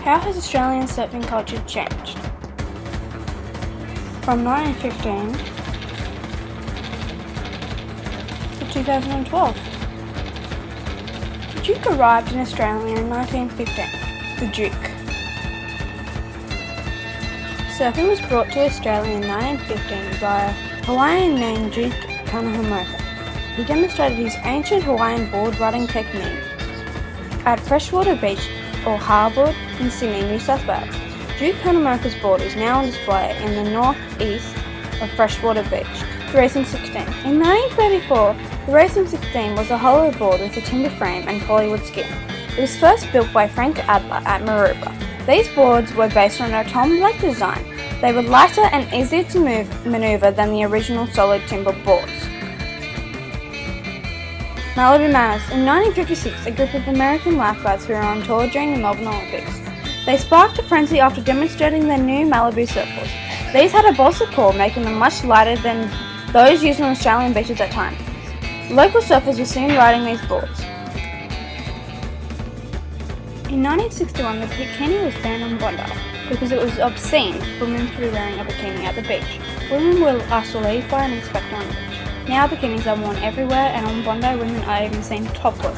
How has Australian surfing culture changed? From 1915 to 2012. The Duke arrived in Australia in 1915. The Duke. Surfing was brought to Australia in 1915 by a Hawaiian named Duke Kahanamoku. He demonstrated his ancient Hawaiian board riding technique at Freshwater Beach or Harbour in Sydney, New South Wales. Duke Kahanamoku's board is now on display in the northeast of Freshwater Beach. The Racing 16. In 1934, the Racing 16 was a hollow board with a timber frame and polywood skin. It was first built by Frank Adler at Maroubra. These boards were based on a Tom-like design. They were lighter and easier to manoeuvre than the original solid timber boards. Malibu Madness. In 1956, a group of American lifeguards who were on tour during the Melbourne Olympics. They sparked a frenzy after demonstrating their new Malibu surfboards. These had a balsa core, making them much lighter than those used on Australian beaches at times. Local surfers were soon riding these boards. In 1961, the bikini was banned on Bondi because it was obscene for women to be wearing a bikini at the beach. Women were asked to leave by an inspector on the beach. Now bikinis are worn everywhere, and on Bondi women are even seen topless.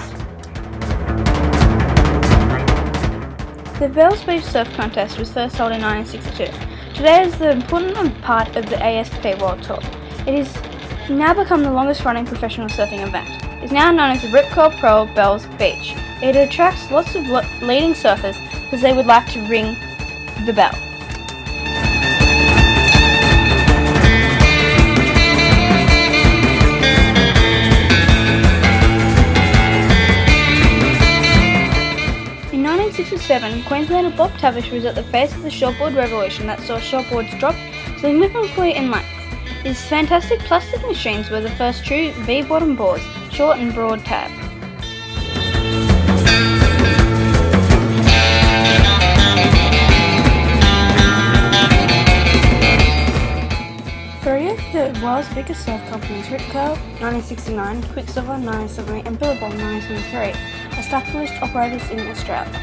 The Bells Beach Surf Contest was first held in 1962. Today it is the important part of the ASP World Tour. It has now become the longest running professional surfing event. It is now known as the Rip Curl Pro Bells Beach. It attracts lots of leading surfers because they would like to ring the bell. In 1967, Queenslander Bob Tavish was at the face of the shortboard revolution that saw shortboards drop significantly in length. His fantastic plastic machines were the first true V-bottom boards, short and broad tab. Three of the world's biggest surf companies, Rip Curl 1969, Quiksilver 1970 and Billabong 1973, established operators in Australia.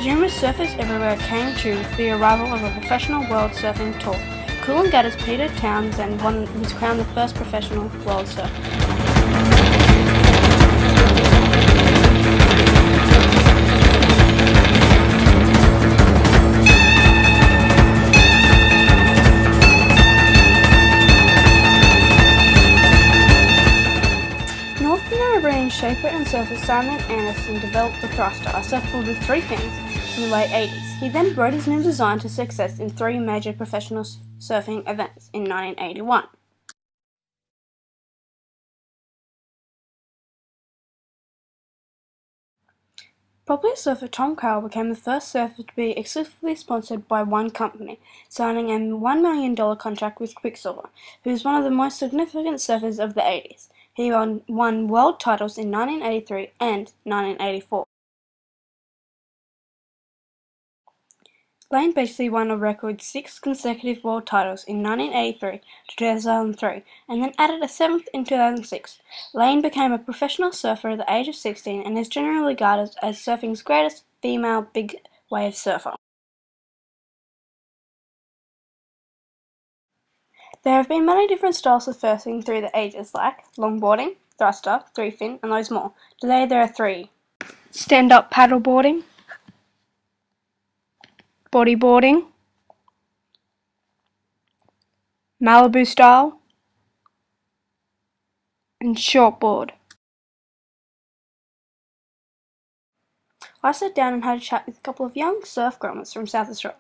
Numerous surfers everywhere came to the arrival of a professional world surfing tour. Coolangatta's Peter Townsend was crowned the first professional world surfer. North Narrabeen shaper and surfer Simon Anderson developed the Thruster, a surfboard with three fins, in the late 80s. He then brought his new design to success in three major professional surfing events in 1981. Popular surfer Tom Carroll became the first surfer to be exclusively sponsored by one company, signing a $1 million contract with Quiksilver, who was one of the most significant surfers of the 80s. He won world titles in 1983 and 1984. Lane basically won a record 6 consecutive world titles in 1983 to 2003 and then added a 7th in 2006. Lane became a professional surfer at the age of 16 and is generally regarded as surfing's greatest female big wave surfer. There have been many different styles of surfing through the ages like longboarding, thruster, three-fin and loads more. Today there are 3. Stand-up paddleboarding, bodyboarding, Malibu style, and shortboard. I sat down and had a chat with a couple of young surf grommers from South Australia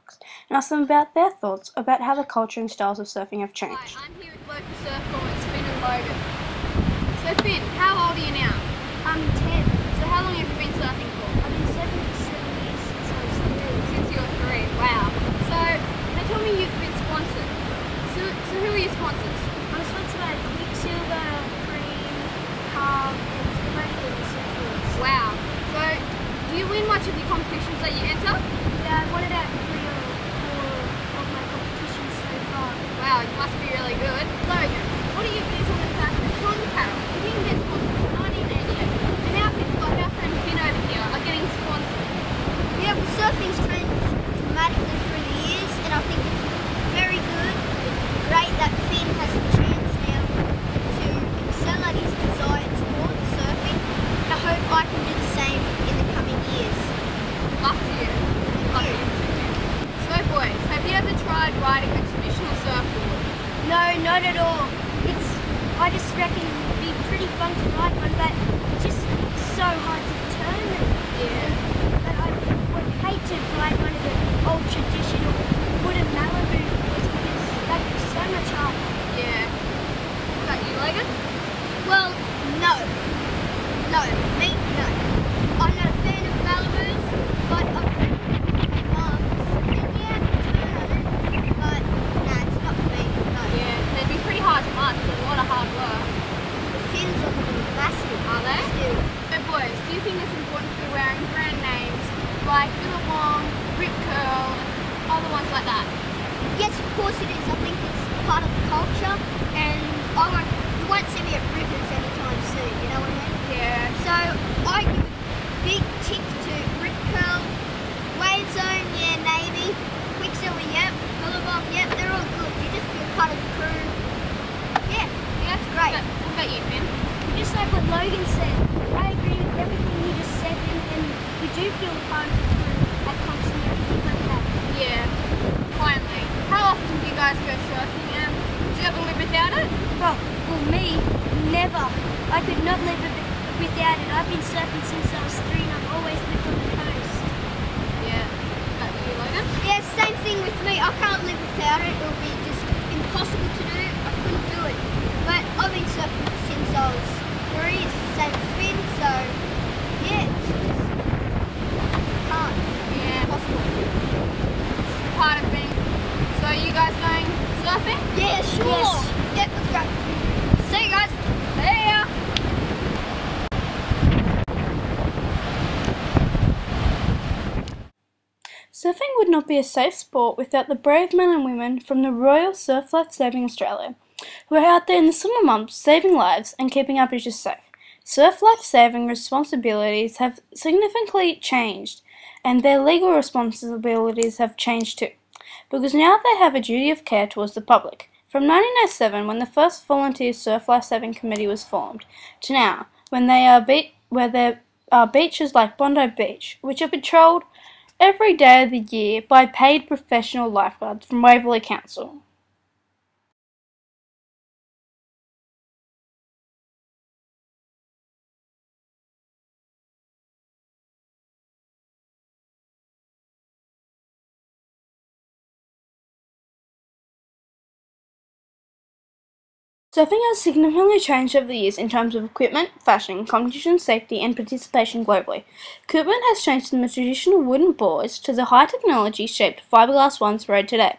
and asked them about their thoughts about how the culture and styles of surfing have changed. Hi, I'm here with local surf grommers, Finn and Logan. So Finn, how old are you now? I'm 10. So how long have you been surfing for? I've been surfing for 7 years since I was 3. Since you were 3, wow. So they told me you've been sponsored. So who are your sponsors? I'm sponsored by Quiksilver, Cream, Carl, and Franklin Surfboards. Wow. So do you win much of your competitions that you enter? Yeah, I've won about 3 or 4 of my competitions so far. Wow, you must be really good. Logan, what are your views on the fact that Sean Carroll, he didn't get sponsored in 1988, and now people like our friend Finn over here are getting sponsored? Yeah, well, surfing's changed dramatically through the years, and I think it's very good. It's great that Finn has the chance now to excel at his desired sport, surfing. And I hope I can do the same in the coming years. Luck to you. Luck to you. So boys, have you ever tried riding a traditional surfboard? No, not at all. I just reckon it would be pretty fun to ride one, but it's just so hard to turn it. Yeah. But I would hate to ride one of the old traditional wooden Malibu boards because that'd be so much harder. Yeah. What about you, Logan? Well, no. No. Me, no. I'm not a fan of Malibus, but I've heard mums, and yeah, I can turn on it, but nah, it's not for me, no. Yeah, they'd be pretty hard to ride. It's a lot of hard work. The fins on them are massive. Are they? Still. So boys, do you think it's important to be wearing brand names like Billabong, Rip Curl, and other ones like that? Yes, of course it is. I think it's part of the culture, and you won't see me at Rivers anytime soon, you know what I mean? Yeah. So I give a big tick to Rip Curl, Wave Zone, yeah, Navy, Quicksilver, yep, Billabong, yep, they're all good. You just feel part of the crew. Yeah, That's great. What about you, Finn? Just like what Logan said, I agree with everything he just said, and you do feel part of the crew at comps and everything like that. Yeah. Finally, how often do you guys go surfing, and do you ever live without it? Oh, well, me, never. I could not live without it. I've been surfing since I was 3 and I've always lived on the coast. Yeah. What about you, Logan? Yeah, same thing with me. I can't live without it. It would be just impossible to do. I couldn't do it. But I've been surfing since I was 3. It's the same as Finn, so yeah, it's just can't. Yeah. Impossible. Part of being. So you guys going surfing? Yeah, sure. Yes. Yep, let's go. See you guys. See ya. Surfing would not be a safe sport without the brave men and women from the Royal Surf Life Saving Australia, who are out there in the summer months saving lives and keeping our beaches safe. Surf life saving responsibilities have significantly changed, and their legal responsibilities have changed too, because now they have a duty of care towards the public. From 1907, when the first volunteer surf life saving committee was formed, to now, when where there are beaches like Bondi Beach, which are patrolled every day of the year by paid professional lifeguards from Waverley Council. Surfing has significantly changed over the years in terms of equipment, fashion, competition, safety, and participation globally. Equipment has changed from the traditional wooden boards to the high technology shaped fiberglass ones rode today.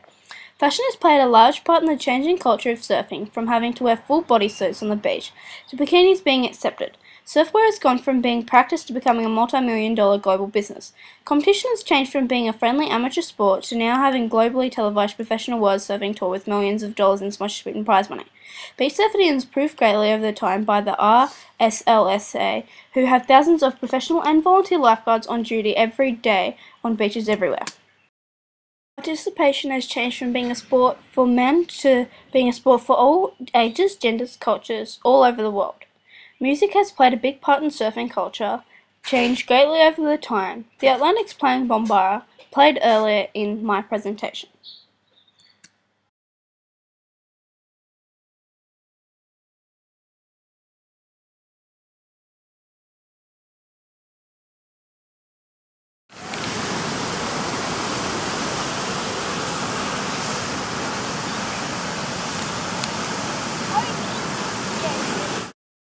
Fashion has played a large part in the changing culture of surfing, from having to wear full bodysuits on the beach to bikinis being accepted. Surfwear has gone from being practiced to becoming a multi-million-dollar global business. Competition has changed from being a friendly amateur sport to now having globally televised professional world surfing tour with millions of dollars in sponsorship and prize money. Beach safety has improved greatly over the time by the RSLSA, who have thousands of professional and volunteer lifeguards on duty every day on beaches everywhere. Participation has changed from being a sport for men to being a sport for all ages, genders, cultures, all over the world. Music has played a big part in surfing culture, changed greatly over the time. The Atlantic's playing Bombara, played earlier in my presentation.